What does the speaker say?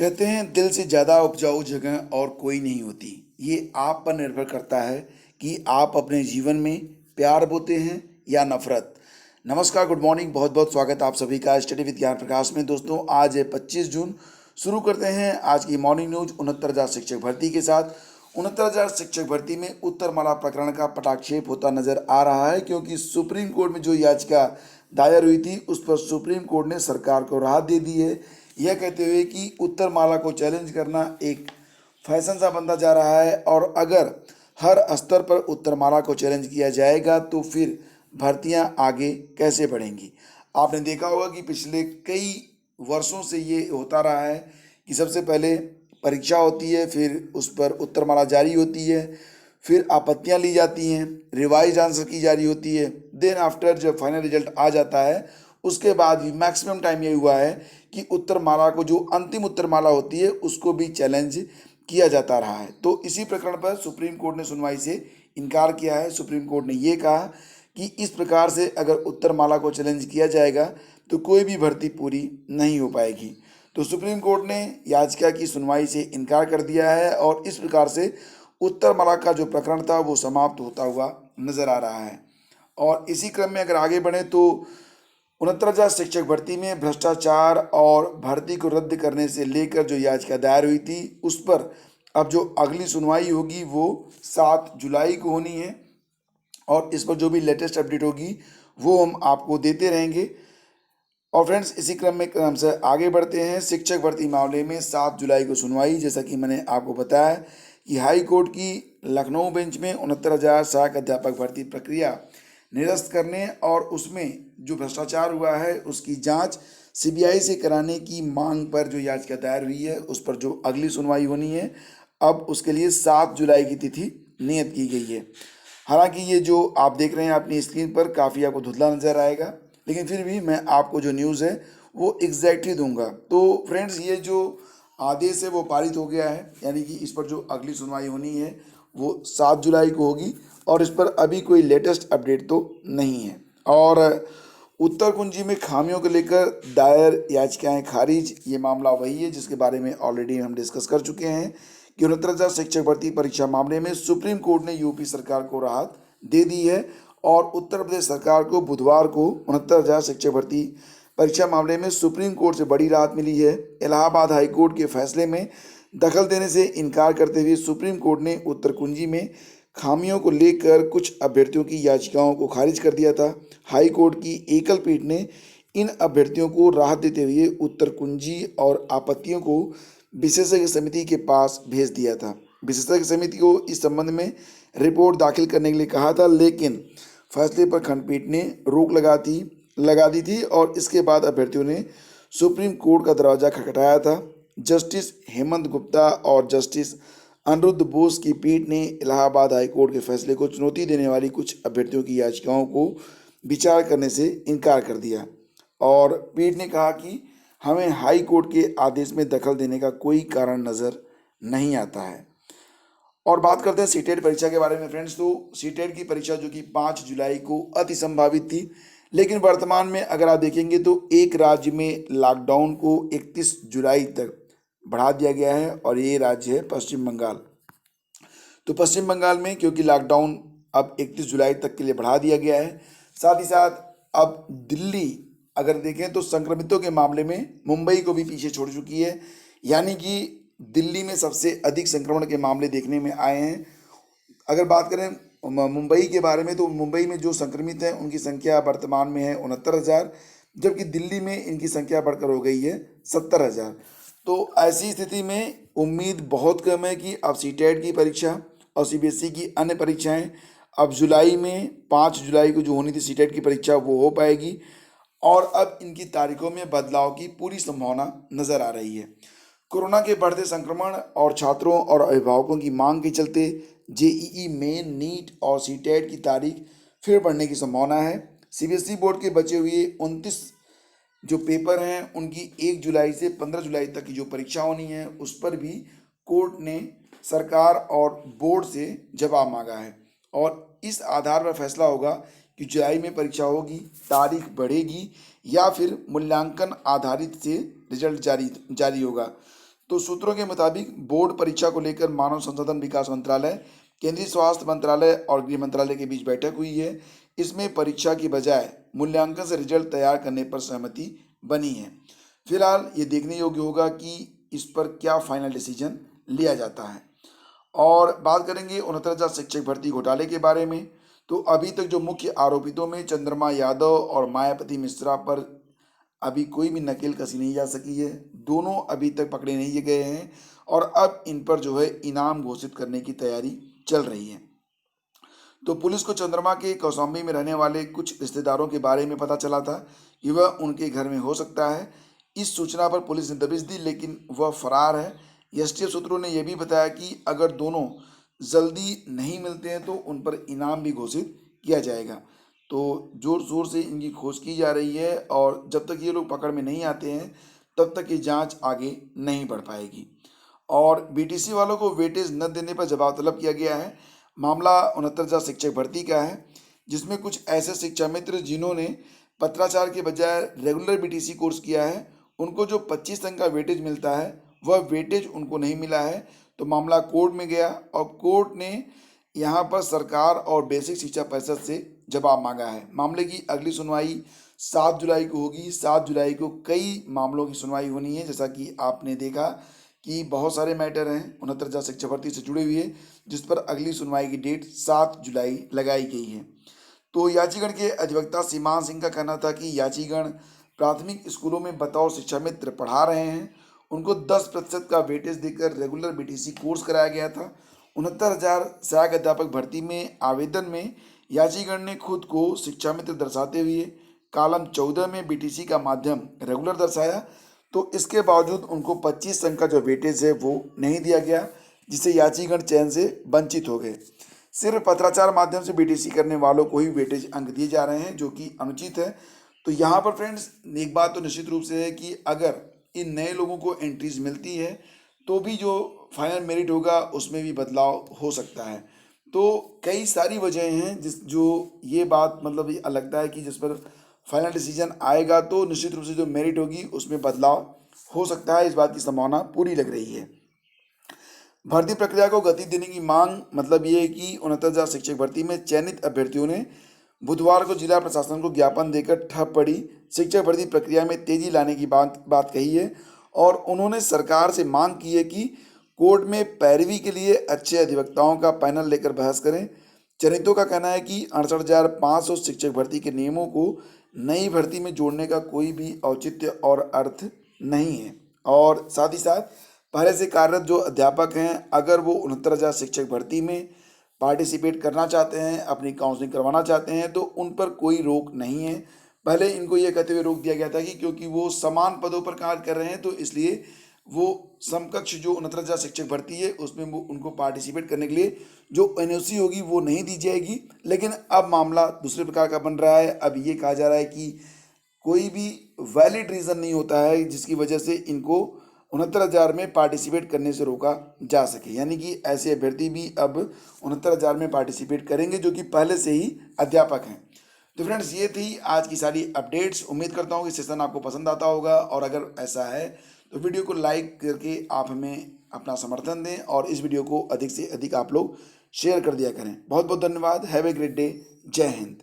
कहते हैं दिल से ज़्यादा उपजाऊ जगह और कोई नहीं होती। ये आप पर निर्भर करता है कि आप अपने जीवन में प्यार बोते हैं या नफ़रत। नमस्कार, गुड मॉर्निंग, बहुत-बहुत स्वागत आप सभी का स्टडी विद ज्ञान प्रकाश में। दोस्तों, आज है 25 जून। शुरू करते हैं आज की मॉर्निंग न्यूज़ 69,000 शिक्षक भर्ती के साथ। 69,000 शिक्षक भर्ती में उत्तरमाला प्रकरण का पटाक्षेप होता नजर आ रहा है, क्योंकि सुप्रीम कोर्ट में जो याचिका दायर हुई थी उस पर सुप्रीम कोर्ट ने सरकार को राहत दे दी है, यह कहते हुए कि उत्तरमाला को चैलेंज करना एक फैशन सा बनता जा रहा है। और अगर हर स्तर पर उत्तरमाला को चैलेंज किया जाएगा तो फिर भर्तियां आगे कैसे बढ़ेंगी। आपने देखा होगा कि पिछले कई वर्षों से ये होता रहा है कि सबसे पहले परीक्षा होती है, फिर उस पर उत्तरमाला जारी होती है, फिर आपत्तियां ली जाती हैं, रिवाइज आंसर की जारी होती है, देन आफ्टर जब फाइनल रिजल्ट आ जाता है उसके बाद भी मैक्सिमम टाइम ये हुआ है कि उत्तरमाला को, जो अंतिम उत्तरमाला होती है, उसको भी चैलेंज किया जाता रहा है। तो इसी प्रकरण पर सुप्रीम कोर्ट ने सुनवाई से इनकार किया है। सुप्रीम कोर्ट ने ये कहा कि इस प्रकार से अगर उत्तरमाला को चैलेंज किया जाएगा तो कोई भी भर्ती पूरी नहीं हो पाएगी। तो सुप्रीम कोर्ट ने याचिका की सुनवाई से इनकार कर दिया है और इस प्रकार से उत्तरमाला का जो प्रकरण था वो समाप्त होता हुआ नजर आ रहा है। और इसी क्रम में अगर आगे बढ़े तो 69,000 शिक्षक भर्ती में भ्रष्टाचार और भर्ती को रद्द करने से लेकर जो याचिका दायर हुई थी उस पर अब जो अगली सुनवाई होगी वो 7 जुलाई को होनी है। और इस पर जो भी लेटेस्ट अपडेट होगी वो हम आपको देते रहेंगे। और फ्रेंड्स, इसी क्रम में हम से आगे बढ़ते हैं। शिक्षक भर्ती मामले में 7 जुलाई को सुनवाई। जैसा कि मैंने आपको बताया कि हाई कोर्ट की लखनऊ बेंच में 69,000 सहायक अध्यापक भर्ती प्रक्रिया निरस्त करने और उसमें जो भ्रष्टाचार हुआ है उसकी जांच सीबीआई से कराने की मांग पर जो याचिका दायर हुई है उस पर जो अगली सुनवाई होनी है, अब उसके लिए 7 जुलाई की तिथि नियत की गई है। हालांकि ये जो आप देख रहे हैं अपनी स्क्रीन पर काफ़ी आपको धुंधला नज़र आएगा, लेकिन फिर भी मैं आपको जो न्यूज़ है वो एग्जैक्टली दूंगा। तो फ्रेंड्स, ये जो आदेश है वो पारित हो गया है, यानी कि इस पर जो अगली सुनवाई होनी है वो 7 जुलाई को होगी और इस पर अभी कोई लेटेस्ट अपडेट तो नहीं है। और उत्तर कुंजी में खामियों को लेकर दायर याचिकाएं खारिज, ये मामला वही है जिसके बारे में ऑलरेडी हम डिस्कस कर चुके हैं कि 69,000 शिक्षक भर्ती परीक्षा मामले में सुप्रीम कोर्ट ने यूपी सरकार को राहत दे दी है और उत्तर प्रदेश सरकार को बुधवार को 69,000 शिक्षक भर्ती परीक्षा मामले में सुप्रीम कोर्ट से बड़ी राहत मिली है। इलाहाबाद हाई कोर्ट के फैसले में दखल देने से इनकार करते हुए सुप्रीम कोर्ट ने उत्तर कुंजी में खामियों को लेकर कुछ अभ्यर्थियों की याचिकाओं को खारिज कर दिया था। हाई कोर्ट की एकल पीठ ने इन अभ्यर्थियों को राहत देते हुए उत्तर कुंजी और आपत्तियों को विशेषज्ञ समिति के पास भेज दिया था। विशेषज्ञ समिति को इस संबंध में रिपोर्ट दाखिल करने के लिए कहा था, लेकिन फैसले पर खंडपीठ ने रोक लगा दी थी और इसके बाद अभ्यर्थियों ने सुप्रीम कोर्ट का दरवाजा खटखटाया था। जस्टिस हेमंत गुप्ता और जस्टिस अनिरुद्ध बोस की पीठ ने इलाहाबाद हाई कोर्ट के फैसले को चुनौती देने वाली कुछ अभ्यर्थियों की याचिकाओं को विचार करने से इनकार कर दिया और पीठ ने कहा कि हमें हाई कोर्ट के आदेश में दखल देने का कोई कारण नज़र नहीं आता है। और बात करते हैं सीटेट परीक्षा के बारे में फ्रेंड्स। तो सीटेट की परीक्षा जो कि 5 जुलाई को अति संभावित थी, लेकिन वर्तमान में अगर आप देखेंगे तो एक राज्य में लॉकडाउन को 31 जुलाई तक बढ़ा दिया गया है और ये राज्य है पश्चिम बंगाल। तो पश्चिम बंगाल में क्योंकि लॉकडाउन अब 31 जुलाई तक के लिए बढ़ा दिया गया है, साथ ही साथ अब दिल्ली अगर देखें तो संक्रमितों के मामले में मुंबई को भी पीछे छोड़ चुकी है, यानी कि दिल्ली में सबसे अधिक संक्रमण के मामले देखने में आए हैं। अगर बात करें मुंबई के बारे में तो मुंबई में जो संक्रमित हैं उनकी संख्या वर्तमान में है 69,000, जबकि दिल्ली में इनकी संख्या बढ़कर हो गई है 70,000। तो ऐसी स्थिति में उम्मीद बहुत कम है कि अब सीटेट की परीक्षा और सीबीएसई की अन्य परीक्षाएं अब जुलाई में 5 जुलाई को जो होनी थी सीटेट की परीक्षा वो हो पाएगी और अब इनकी तारीखों में बदलाव की पूरी संभावना नजर आ रही है। कोरोना के बढ़ते संक्रमण और छात्रों और अभिभावकों की मांग के चलते जेईई मेन, नीट और सीटेट की तारीख फिर बढ़ने की संभावना है। सीबीएसई बोर्ड के बचे हुए 29 जो पेपर हैं उनकी 1 जुलाई से 15 जुलाई तक की जो परीक्षा होनी है उस पर भी कोर्ट ने सरकार और बोर्ड से जवाब मांगा है और इस आधार पर फैसला होगा कि जुलाई में परीक्षा होगी, तारीख बढ़ेगी या फिर मूल्यांकन आधारित से रिजल्ट जारी होगा। तो सूत्रों के मुताबिक बोर्ड परीक्षा को लेकर मानव संसाधन विकास मंत्रालय, केंद्रीय स्वास्थ्य मंत्रालय और गृह मंत्रालय के बीच बैठक हुई है। इसमें परीक्षा की बजाय मूल्यांकन से रिजल्ट तैयार करने पर सहमति बनी है। फिलहाल ये देखने योग्य होगा कि इस पर क्या फाइनल डिसीजन लिया जाता है। और बात करेंगे 69,000 शिक्षक भर्ती घोटाले के बारे में। तो अभी तक जो मुख्य आरोपितों में चंद्रमा यादव और मायावती मिश्रा पर अभी कोई भी नकेल कसी नहीं जा सकी है। दोनों अभी तक पकड़े नहीं गए हैं और अब इन पर जो है इनाम घोषित करने की तैयारी चल रही है। तो पुलिस को चंद्रमा के कौशाम्बी में रहने वाले कुछ रिश्तेदारों के बारे में पता चला था कि वह उनके घर में हो सकता है। इस सूचना पर पुलिस ने दबिश दी, लेकिन वह फरार है। एसटीएफ सूत्रों ने यह भी बताया कि अगर दोनों जल्दी नहीं मिलते हैं तो उन पर इनाम भी घोषित किया जाएगा। तो जोर शोर से इनकी खोज की जा रही है और जब तक ये लोग पकड़ में नहीं आते हैं तब तक ये जांच आगे नहीं बढ़ पाएगी। और बीटीसी वालों को वेटेज न देने पर जवाब तलब किया गया है। मामला 69,000 शिक्षक भर्ती का है, जिसमें कुछ ऐसे शिक्षा मित्र जिन्होंने पत्राचार के बजाय रेगुलर बीटीसी कोर्स किया है, उनको जो 25 अंक का वेटेज मिलता है वह वेटेज उनको नहीं मिला है। तो मामला कोर्ट में गया और कोर्ट ने यहाँ पर सरकार और बेसिक शिक्षा परिषद से जवाब मांगा है। मामले की अगली सुनवाई 7 जुलाई को होगी। 7 जुलाई को कई मामलों की सुनवाई होनी है, जैसा कि आपने देखा कि बहुत सारे मैटर हैं 69,000 शिक्षक भर्ती से जुड़े हुए, जिस पर अगली सुनवाई की डेट 7 जुलाई लगाई गई है। तो याचिगण के अधिवक्ता सीमान सिंह का कहना था कि याचिगण प्राथमिक स्कूलों में बतौर शिक्षा मित्र पढ़ा रहे हैं। उनको 10% का वेटेज देकर रेगुलर बीटीसी कोर्स कराया गया था। 69,000 सहायक अध्यापक भर्ती में आवेदन में याचिगण ने खुद को शिक्षा मित्र दर्शाते हुए कॉलम 14 में बीटीसी का माध्यम रेगुलर दर्शाया। तो इसके बावजूद उनको 25 अंक का जो वेटेज है वो नहीं दिया गया, जिससे याचिगण चयन से वंचित हो गए। सिर्फ पत्राचार माध्यम से बीटीसी करने वालों को ही वेटेज अंक दिए जा रहे हैं, जो कि अनुचित है। तो यहाँ पर फ्रेंड्स एक बात तो निश्चित रूप से है कि अगर इन नए लोगों को एंट्रीज मिलती है तो भी जो फाइनल मेरिट होगा उसमें भी बदलाव हो सकता है। तो कई सारी वजह हैं जो ये बात मतलब ये लगता है कि जिस पर फाइनल डिसीजन आएगा तो निश्चित रूप से जो मेरिट होगी उसमें बदलाव हो सकता है। इस बात की संभावना पूरी लग रही है। भर्ती प्रक्रिया को गति देने की मांग मतलब ये है कि 69,000 शिक्षक भर्ती में चयनित अभ्यर्थियों ने बुधवार को जिला प्रशासन को ज्ञापन देकर ठप पड़ी शिक्षक भर्ती प्रक्रिया में तेजी लाने की बात कही है और उन्होंने सरकार से मांग की है कि कोर्ट में पैरवी के लिए अच्छे अधिवक्ताओं का पैनल लेकर बहस करें। चयनितों का कहना है कि 68,500 शिक्षक भर्ती के नियमों को नई भर्ती में जोड़ने का कोई भी औचित्य और अर्थ नहीं है। और साथ ही साथ पहले से कार्यरत जो अध्यापक हैं, अगर वो 69,000 शिक्षक भर्ती में पार्टिसिपेट करना चाहते हैं, अपनी काउंसलिंग करवाना चाहते हैं, तो उन पर कोई रोक नहीं है। पहले इनको ये कहते हुए रोक दिया गया था कि क्योंकि वो समान पदों पर कार्य कर रहे हैं तो इसलिए वो समकक्ष जो 69,000 शिक्षक भर्ती है उसमें वो उनको पार्टिसिपेट करने के लिए जो एनओसी होगी वो नहीं दी जाएगी। लेकिन अब मामला दूसरे प्रकार का बन रहा है। अब ये कहा जा रहा है कि कोई भी वैलिड रीज़न नहीं होता है जिसकी वजह से इनको 69,000 में पार्टिसिपेट करने से रोका जा सके, यानी कि ऐसे अभ्यर्थी भी अब 69,000 में पार्टिसिपेट करेंगे जो कि पहले से ही अध्यापक हैं। तो फ्रेंड्स ये थी आज की सारी अपडेट्स। उम्मीद करता हूँ कि सेशन आपको पसंद आता होगा और अगर ऐसा है तो वीडियो को लाइक करके आप हमें अपना समर्थन दें और इस वीडियो को अधिक से अधिक आप लोग शेयर कर दिया करें। बहुत बहुत धन्यवाद। Have a great day. जय हिंद।